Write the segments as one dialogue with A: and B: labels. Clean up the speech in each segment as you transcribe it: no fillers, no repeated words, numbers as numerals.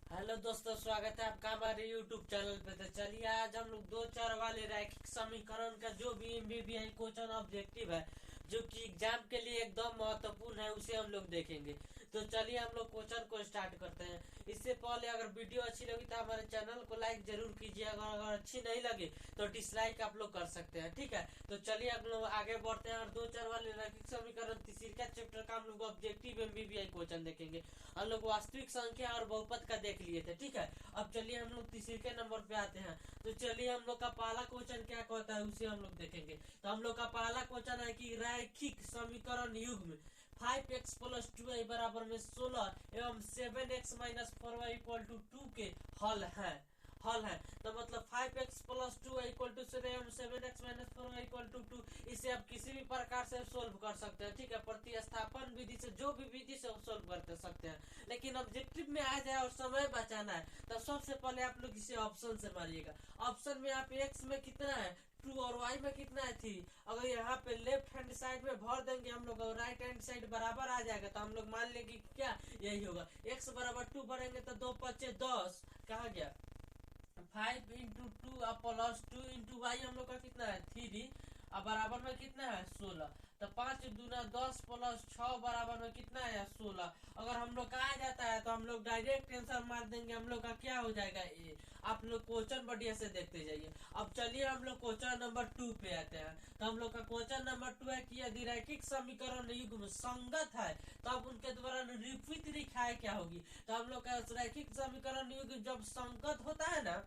A: Hello दोस्तों, स्वागत है आपका हमारे यूट्यूब चैनल पे। तो चलिए आज हम लोग दो चार वाले रैखिक समीकरण का जो भी एमबीबीआई क्वेश्चन ऑब्जेक्टिव है, जो कि एग्जाम के लिए एकदम महत्वपूर्ण है, उसे हम लोग देखेंगे। तो चलिए हम लोग क्वेश्चन को स्टार्ट करते हैं। इससे पहले अगर वीडियो अच्छी लगी तो हमारे चैनल को लाइक जरूर कीजिए। अगर अच्छी नहीं लगी तो डिसलाइक आप लोग कर सकते हैं, ठीक है। तो चलिए हम लोग आगे बढ़ते हैं और दो चार वाले रैखिक समीकरण तीसरा चैप्टर का हम लोग ऑब्जेक्टिव एमबीबीआई क्वेश्चन देखेंगे। हम लोग वास्तविक संख्या और बहुपद का देख लिए थे, ठीक है। अब चलिए हम लोग तीसरे नंबर पे आते हैं। तो चलिए हम लोग का पहला क्वेश्चन क्या कहता है उसे हम लोग देखेंगे। तो हम लोग का पहला क्वेश्चन है कि रैखिक समीकरण युग्म 5x+2y बराबर में 16 एवं 7x-4y इक्वल टू 2 के हल है। तो मतलब 5x+2 equal to 7x-4y equal to 2। इसे आप किसी भी प्रकार से सोल्व कर सकते हैं, ठीक है। प्रतिस्थापन विधि से, जो भी विधि से सोल्व कर सकते हैं, लेकिन ऑब्जेक्टिव में आ जाए और समय बचाना है तो सबसे पहले आप लोग इसे ऑप्शन से मारिएगा। ऑप्शन में आप x में कितना है 2 और y में कितना है 3। अगर यहाँ पे लेफ्ट हैंड साइड में भर देंगे हम लोग और राइट हैंड साइड बराबर आ जाएगा तो हम लोग मान लेंगे क्या यही होगा। x बराबर 2 भरेंगे तो 2 5 10 कहा गया 5 × 2 प्लस 2 × y हम लोग का कितना है 3 और बराबर में कितना है 16। तो 5 दूना 10 प्लस 6 बराबर में कितना है 16। अगर हम लोग का आ जाता है तो हम लोग डायरेक्ट आंसर मार देंगे। हम लोग का क्या हो जाएगा ए। आप लोग क्वेश्चन बढ़िया से देखते जाइए। अब चलिए हम लोग क्वेश्चन नंबर 2 पे आते हैं। तो हम लोग का क्वेश्चन नंबर 2 है कि यदि रैखिक समीकरण युग्म संगत है तो अब उनके द्वारा निरूपित रेखाएं क्या होगी। तो हम लोग का रैखिक समीकरण युग्म जब संगत होता है ना,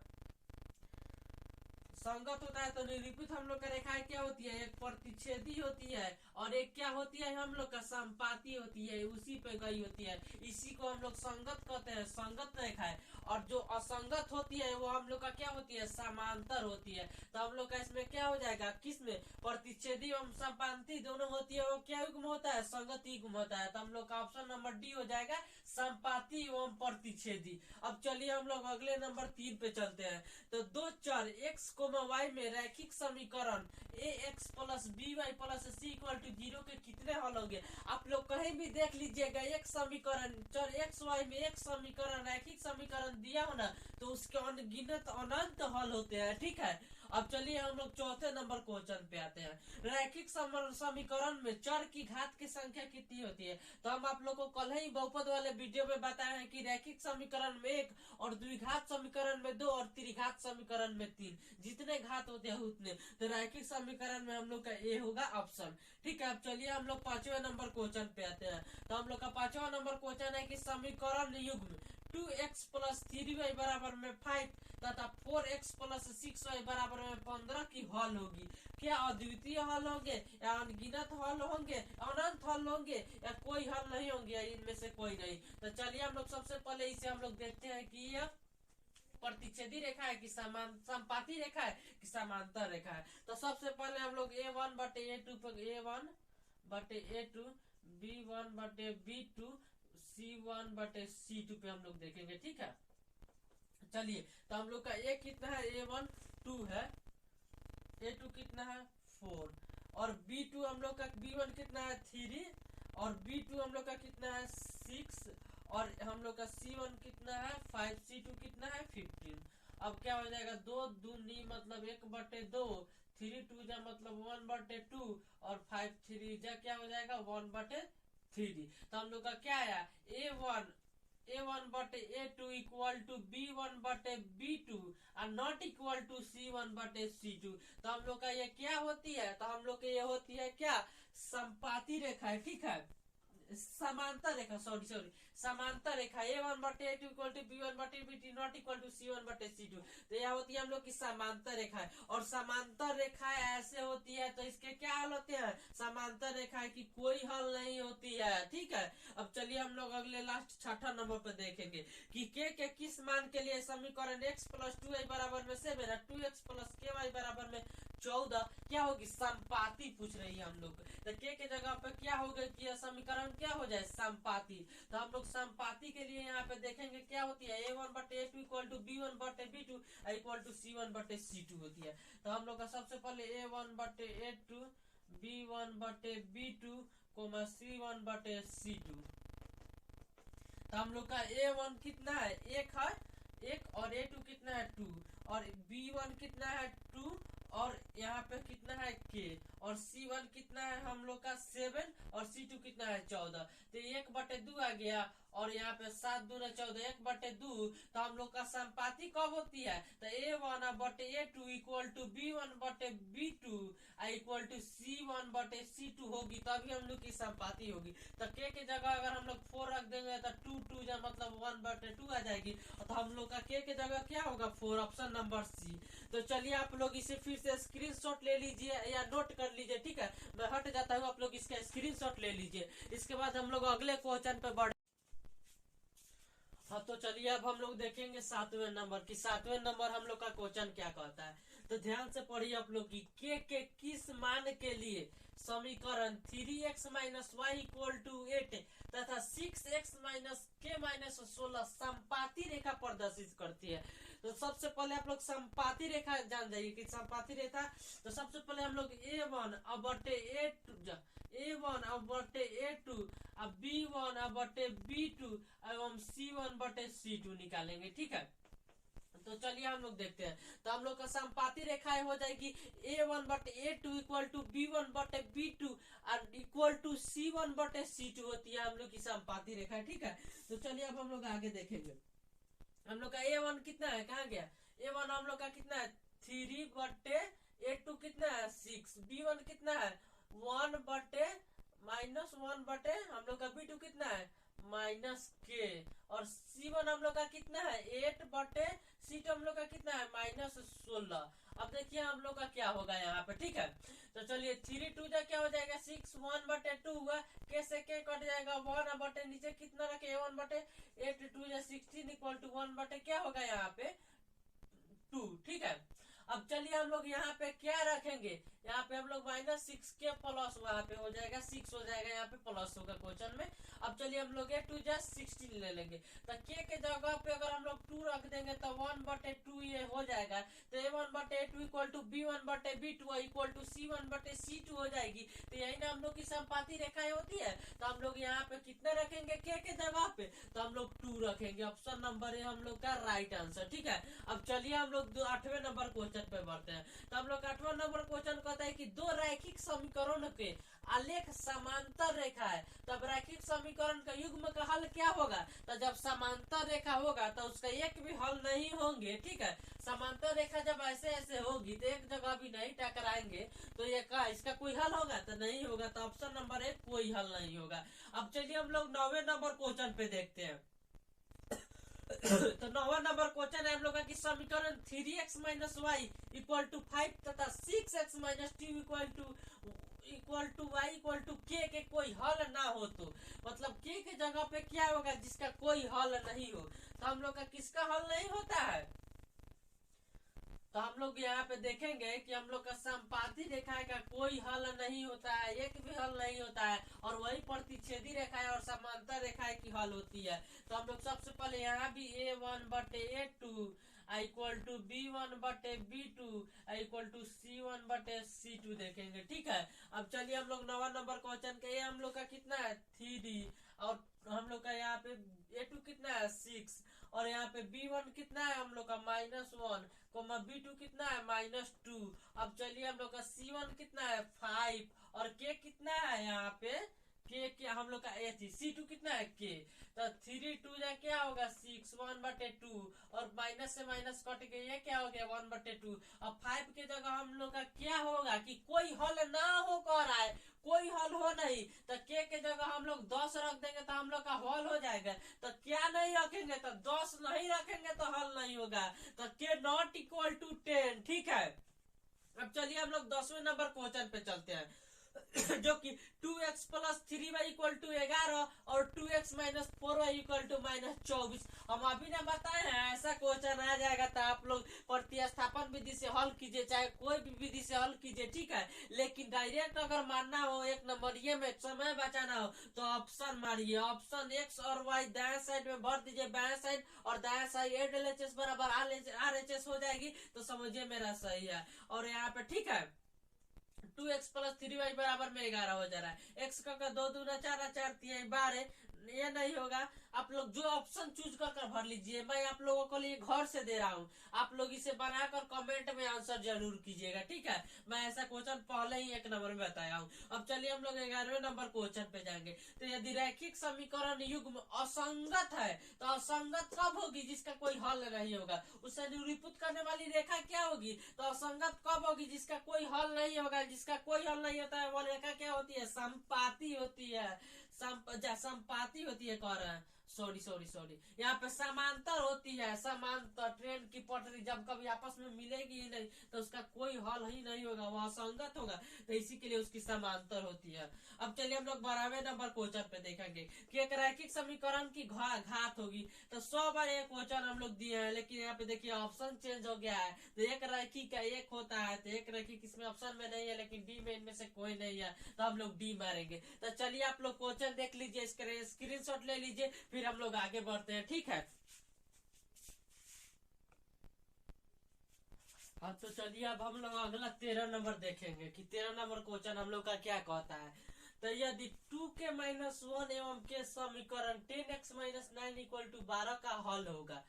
A: संगत होता है तो निरूपित हम लोग का रेखाएं क्या होती है, एक प्रतिच्छेदी होती है और एक क्या होती है हम लोग का संपाती होती है, उसी पे गई होती है। इसी को हम लोग संगत कहते हैं, संगत रेखाएं। और जो असंगत होती है वो हम लोग का क्या होती है, समांतर होती है। तो हम लोग का इसमें क्या हो जाएगा, किसमें प्रतिच्छेदी एवं संपाती दोनों होती है, वो क्या युग्म होता है, संगत युग्म होता है। तो हम लोग का ऑप्शन नंबर डी हो जाएगा, संपाती एवं प्रतिच्छेदी। अब चलिए हम लोग अगले नंबर 3 पे चलते हैं। तो दो चर x y में रैखिक समीकरण ax plus B Y plus C equal to 0 के कितने हल होंगे। आप लोग कहीं भी देख लीजिएगा एक समीकरण चर x y में एक समीकरण रैखिक समीकरण दिया हो ना तो उसके अनगिनत अनंत हल होते हैं, ठीक है। अब चलिए हम लोग चौथे नंबर क्वेश्चन पे आते हैं। रैखिक समीकरण में चर की घात की संख्या कितनी होती है। तो हम आप लोग को कल ही बहुपद वाले वीडियो में बताए हैं कि रैखिक समीकरण में 1 और द्विघात समीकरण में 2 और त्रिघात समीकरण में 3, जितने घात होते हैं उतने। तो रैखिक समीकरण में हम लोग का ए होगा ऑप्शन, ठीक है। अब चलिए हम लोग पांचवें नंबर क्वेश्चन पे आते हैं। तो हम लोग का पांचवा नंबर क्वेश्चन है कि समीकरण युग्म 2x प्लस 3y बराबर में 5 तथा 4x प्लस 6y बराबर में 15 की हल होगी। क्या अद्वितीय हल होंगे या अनगिनत हल होंगे, अनंत हल होंगे या कोई हल नहीं होंगे, इनमें से कोई नहीं। तो चलिए हम लोग सबसे पहले इसे हम लोग देखते हैं कि यह प्रतिच्छेदी रेखा है कि संपाती रेखा है कि समांतर रेखा है। तो सबसे पहले हम लोग a1/a2 पर a1/a2 b1/b2 c1/c2 पे हम लोग देखेंगे, ठीक है। चलिए तो हम लोग का ए कितना है a1 2 है, a2 कितना है 4 और b2 हम लोग का b1 कितना है 3 और b2 हम लोग का कितना है 6 और हम लोग का c1 कितना है 5, c2 कितना है 15। अब क्या हो जाएगा 2 दूनी मतलब 1/2, 3 2 जा मतलब 1/2 और 5 3 जा क्या हो जाएगा 1/3। तो हम लोग का क्या आया a1/a2 इक्वल टू b1/b2 और नॉट इक्वल टू c1/c2। तो हम लोग का ये क्या होती है, तो हम लोग के ये होती है क्या संपाती रेखा है, ठीक है। समांतर रेखा, सॉरी समांतर रेखा a1/a2 equal to b1/b2 not equal to c1/c2। तो यह होती है हम लोग की समांतर रेखा है। और समांतर रेखा ऐसे होती है तो इसके क्या हल होते हैं, समांतर रेखा की कोई हल नहीं होती है, ठीक है। अब चलिए हम लोग अगले लास्ट छठा नंबर पर देखेंगे कि के किस मान के लिए समीकरण x प्लस 2y बराबर में 7 है 2x प्लस ky बराबर में 14 क्या होगी, संपाती पूछ रही है हम लोग। तो के जगह पर क्या होगा कि यह समीकरण क्या हो जाए संपाती। तो हम लोग संपाती के लिए यहाँ पे देखेंगे क्या होती है a1/a2 equal to b1/b2 equal to c1/c2 होती है। तो हम लोग का सबसे पहले a1/a2 b1/b2 c1/c2। तो हम लोग का A1 कितना है, एक है, एक, और A2 कितना है 2, और B1 कितना है 2, और यहाँ पे कितना है K, और C1 कितना है हम लोग का 7, और C2 कितना है 14। तो 1/2 आ गया, और यहाँ पे 7 दूना 14, 1/2। तो हम लोग का संपाति कब होती है, तो A1/A2 equal to B1/B2 equal to C1/C2 होगी, तभी हम लोग की संपाति होगी। तो K की जगह अगर हम लोग 4 रख देंगे तो 2 जा मतलब 1/2 आ जाएगी, तो हम लोग का K की जगह क्या होगा 4, ऑप्शन नंबर सी। तो चलिए आप लोग इसे फिर से स्क्रीनशॉट ले लीजिए या नोट कर लीजिए, ठीक है। मैं हट जाता हूँ, आप लोग इसका स्क्रीनशॉट ले लीजिए। इसके बाद हम लोग अगले क्वेश्चन पे बढ़े। हाँ, तो चलिए अब हम लोग देखेंगे 7वें नंबर की। 7वें नंबर हम लोग का क्वेश्चन क्या कहता है, तो ध्यान से पढ़िए आप लोग की। के किस मान के लिए समीकरण 3x - y = 8 तथा 6x - k - 16 संपाती रेखा प्रदर्शित करती है। तो सबसे पहले आप लोग संपाती रेखा जान जाइए कि संपाती रेखा, तो सबसे पहले हम लोग A1/A2 अब B1/B2 एवं C1/C2 निकालेंगे, ठीक है। तो चलिए हम लोग देखते हैं। तो हम लोग का संपाती रेखा हो जाएगी A1/A2 इक्वल टू B1/B2 और इक्वल टू C1/C2 होती है हम लोग की संपाती रेखा, ठीक है। तो चलिए अब हम लोग आगे देखेंगे। हम लोग का A1 कितना है, कहाँ गया A1, हम लोग का कितना है 3/A2 कितना है 6, B1 कितना है 1/-1 हम लोग का B2 कितना है -K, और C1 हम लोग का कितना है 8/C2 हम लोग का कितना है -16। अब देखिए हम लोग का क्या होगा यहाँ पे, ठीक है। तो चलिए 3 2 जा क्या हो जाएगा 6, 1/2 हुआ, K से K कट जाएगा 1 नीचे कितना रखे 1/8, 2 जा 16 इक्वल टू 1 क्या होगा यहाँ पे 2, ठीक है। अब चलिए हम लोग यहाँ पे क्या रखेंगे, यहाँ पे हम लोग -6 के प्लस वहां पे हो जाएगा 6 हो जाएगा, यहाँ पे प्लस होगा क्वेश्चन में। अब चलिए हम लोग 2 जा 16 ले लेंगे, तो K के जगह पे अगर हम लोग 2 रख देंगे तो 1/2 ये हो जाएगा। तो A1/A2 equal to B1/B2 equal to C1/C2 हो जाएगी। तो यही ना हम लोग की संपाती रेखाएं होती है। तो हम लोग यहाँ पे कितने रखेंगे K के जगह पे, तो हम लोग 2 रखेंगे, ऑप्शन नंबर है हम लोग का राइट आंसर, ठीक है। अब चलिए हम लोग 8वें नंबर क्वेश्चन पे बढ़ते हैं। तो हम लोग 8वां नंबर क्वेश्चन कहता है कि दो रैखिक समीकरण के आलेख समांतर रेखा है, तब रैखिक समीकरण का युग्म का हल क्या होगा। तो जब समांतर रेखा होगा तो उसका एक भी हल नहीं होंगे, ठीक है। समांतर रेखा जब ऐसे ऐसे होगी तो एक जगह भी नहीं टकराएंगे, तो ये का इसका कोई हल होगा तो नहीं होगा। तो ऑप्शन नंबर 1 कोई हल नहीं होगा। अब चलिए हम लोग 9वें नंबर क्वेश्चन पे देखते हैं। तो 9वां नंबर क्वेश्चन है हम लोग का समीकरण 3x - y = 5 तथा 6x - 2 equal to y = k के कोई हल ना हो, तो मतलब k के जगह पे क्या होगा जिसका कोई हल नहीं हो। तो हम लोग का किसका हल नहीं होता है, तो हम लोग यहाँ पे देखेंगे कि हम लोग का संपाती रेखा का कोई हल नहीं होता है, एक भी हल नहीं होता है, और वही प्रतिच्छेदी रेखा और समांतर रेखा की हल होती है। तो हम लोग सबसे पहले यहाँ भी A1/A2 equal to B1/B2 equal to C1/C2 देखेंगे, ठीक है। अब चलिए हम लोग 9वां नंबर क्वेश्चन के हम लोग का कितना है 3, और हम लोग का यहाँ पे A2 कितना है 6, और यहाँ पे B1 कितना है हम लोग का -1, B2 कितना है -2। अब चलिए हम लोग का C1 कितना है 5, और K कितना है यहाँ पे K हम लोग का C2 कितना है K। तो 3 2 जा क्या होगा 6, 1/2, और माइनस से माइनस कट के ये क्या हो गया 1/2। अब 5 के जगह हम लोग का क्या होगा कि कोई हल ना हो कर रहा है, कोई हल हो नहीं, तो K के जगह हम लोग 10 रख देंगे तो हम लोग का हल हो जाएगा। तो क्या नहीं रखेंगे, तो 10 नहीं रखेंगे तो हल नहीं होगा। तो K = 10, ठीक है। अब चलिए हम लोग 10वें नंबर क्वेश्चन पे चलते हैं जो कि 2x + 3y = 11 और 2x - 4y = -24। हम अभी ना बताए हैं ऐसा क्वेश्चन आ जाएगा तो आप लोग प्रतिस्थापन विधि से हल कीजिए, चाहे कोई भी विधि से हल कीजिए, ठीक है। लेकिन डायरेक्ट अगर मानना हो एक नंबर ये में समय बचाना हो तो ऑप्शन मारिए, ऑप्शन x और y दाएं साइड में भर दीजिए, बाएं साइड और दाएं साइड LHS बराबर RHS हो जाएगी, तो समझिए मेरा सही है। और यहाँ पे ठीक है 2x + 3y = 11 हो जा रहा है। x का 2 दूना 4 4 3 12 ये नहीं होगा। आप लोग जो ऑप्शन चूज कर भर लीजिए, मैं आप लोगों को लिए घर से दे रहा हूँ, आप लोग इसे बनाकर कमेंट में आंसर जरूर कीजिएगा, ठीक है। मैं ऐसा क्वेश्चन पहले ही 1 नंबर में बताया हूँ। अब चलिए हम लोग 11वें नंबर क्वेश्चन पे जाएंगे। तो यदि रैखिक समीकरण युग्म असंगत है तो असंगत कब होगी जिसका कोई हल नहीं होगा, उसे निरूपित करने वाली रेखा क्या होगी। तो असंगत कब होगी जिसका कोई हल नहीं होगा, जिसका कोई हल नहीं होता है वो रेखा क्या होती है, संपाती होती है। संपाती होती है कह रहे हैं, सॉरी यहाँ पे समांतर होती है। समांतर ट्रेन की पटरी जब कभी आपस में मिलेगी ही नहीं तो उसका कोई हल ही नहीं होगा, वह असंगत होगा, तो इसी के लिए उसकी समांतर होती है। अब चलिए हम लोग 12वें नंबर क्वेश्चन पे देखेंगे कि एक रैखिक समीकरण की घात होगी। तो 100 बार ये क्वेश्चन हम लोग दिए हैं, लेकिन यहाँ पे देखिए ऑप्शन चेंज हो गया है। तो एक रैखिक का एक होता है, तो एक रैखिक इसमें ऑप्शन में नहीं है, लेकिन डी में इनमें से कोई नहीं है, तो हम लोग डी मारेंगे। तो चलिए आप लोग क्वेश्चन देख लीजिए, स्क्रीनशॉट ले लीजिए, फिर हम लोग आगे बढ़ते हैं, ठीक है। हाँ तो चलिए अब हम लोग अगला 13 नंबर देखेंगे कि 13 नंबर क्वेश्चन हम लोग का क्या कहता है। तो यदि 2k-1 एवं के समीकरण 10x-9 इक्वल टू 12 का हल होगा,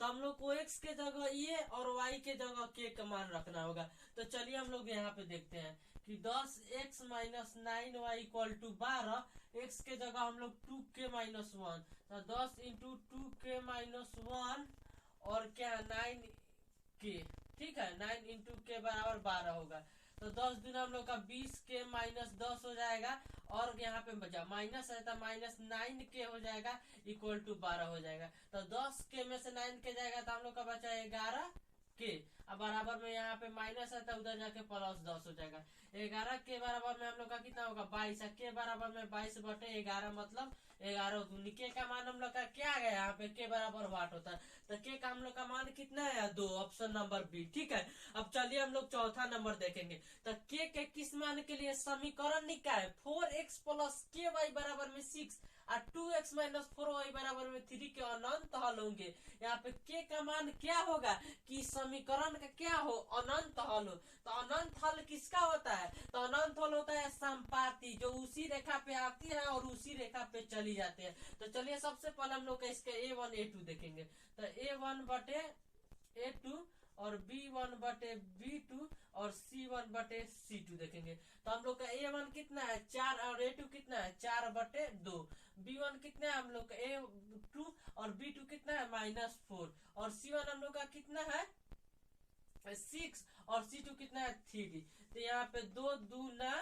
A: तो हम लोग को x के जगह ये और y के जगह k का मान रखना होगा। तो चलिए हम लोग यहाँ पे देखते हैं कि 10x-9y इक्वल टू 12, x के जगह हम लोग 2k-1, तो 10 इंटू 2k-1 और क्या 9k, ठीक है। 9 इंटू के बराबर 12 होगा। तो 10 दूना हम लोग का 20k-10 हो जाएगा, और यहाँ पे बचा माइनस है तो -9k हो जाएगा इक्वल टू 12 हो जाएगा। तो 10k में से 9k जाएगा तो हम लोग का बचा 11k। अब बराबर में यहाँ पे माइनस है तो उधर जाके +10 हो जाएगा। 11 के बराबर में हम लोग का कितना होगा 22 है। के बराबर में 22/11 मतलब 11 दूनी। के का मान हम लोग का क्या आ गया यहाँ पे, के बराबर 8 होता है। तो के का हम लोग का मान कितना है 2, ऑप्शन नंबर बी, ठीक है। अब चलिए हम लोग चौथा नंबर देखेंगे। तो के किस मान के लिए समीकरण निकाय 4x + ky बराबर में 6 और 2x - 4y बराबर में 3 के अनंत हल होंगे। यहाँ पे के का मान क्या होगा कि समीकरण का क्या हो, अनंत हल हो। तो अनंत हल किसका होता है, तो अनंत हल होता है संपाती, जो उसी रेखा पे आती है और उसी रेखा पे चली जाती है। तो चलिए सबसे पहले हम लोग इसके A1 A2 देखेंगे। तो A1/A2 और B1/B2 और C1/C2 देखेंगे। तो हम लोग का A1 कितना है 4 और A2 कितना है 4/2। B1 कितना है हम लोग का A2 और B2 कितना है -4 और C1 हम लोग का कितना है 6 और C2 कितना है 3। तो यहाँ पे 2 दूना,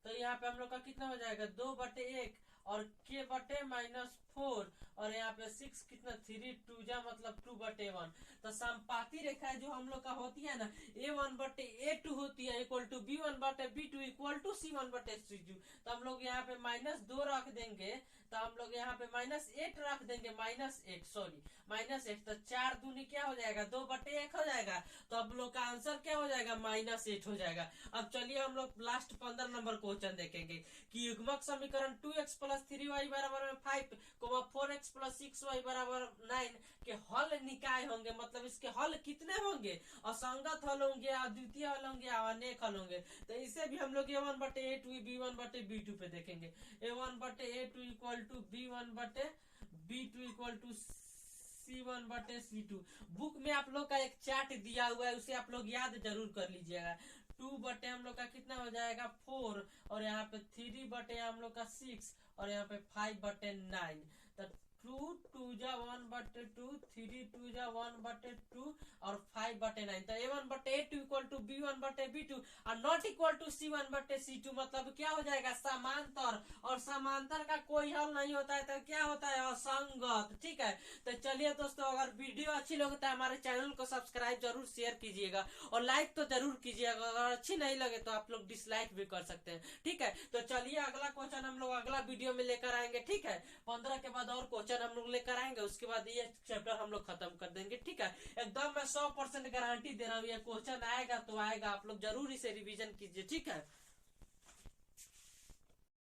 A: तो यहाँ पे हम लोग का कितना हो जाएगा 2/1 और k/-4 और यहाँ पे 6 कितना 3 2 जा मतलब 2/1। तो संपाती रेखा जो हम लोग का होती है ना A1/A2 होती है equal to B1/B2 equal to C1/C2। तो हम लोग यहाँ पे -2 रख देंगे, तो हम लोग यहाँ पे -8 रख देंगे, -8 तो 4 दूनी क्या हो जाएगा 2/1 हो जाएगा। तो अब लोग का आंसर क्या हो जाएगा -8 हो जाएगा। अब चलिए हम लोग लास्ट 15 नंबर क्वेश्चन देखेंगे कि युग्मक समीकरण 2x + 3y बराबर में 5, 4x + 6y बराबर 9 के हल निकाय होंगे। मतलब इसके हल कितने होंगे, असंगत हल होंगे, अद्वितीय हल होंगे, अनेक हल होंगे। तो इसे भी हम लोग A1/A2 B1/B2 पे देखेंगे। A1/A2 equal to B1/B2 equal to C1/C2। Book में आप लोग का एक चार्ट दिया हुआ है, उसे आप लोग याद जरूर कर लीजिएगा। 2 हम लोग का कितना हो जाएगा 4 और यहाँ पे 3 हम लोग का 6 और यहाँ पे 5/9। तो 2 2 जा 1/2, 3 2 जा 1/2 और 5/9। तो A1/A2 इक्वल टू B1/B2 और नॉट इक्वल टू C1/C2। मतलब क्या हो जाएगा समांतर, और समांतर का कोई हल नहीं होता है तो क्या होता है असंगत, ठीक है। तो चलिए दोस्तों, अगर वीडियो अच्छी लगे तो हमारे चैनल को सब्सक्राइब जरूर शेयर कीजिएगा और लाइक तो जरूर कीजिएगा। अगर अच्छी नहीं लगे तो आप लोग डिसलाइक भी कर सकते हैं, ठीक है। तो चलिए अगला क्वेश्चन हम लोग अगला वीडियो में लेकर आएंगे, ठीक है। 15 के बाद और क्वेश्चन हम लोग लेकर आएंगे, उसके बाद ये चैप्टर हम लोग खत्म कर देंगे, ठीक है। एकदम मैं 100% गारंटी दे रहा हूँ ये क्वेश्चन आएगा तो आएगा, आप लोग जरूर इसे रिवीजन कीजिए, ठीक है।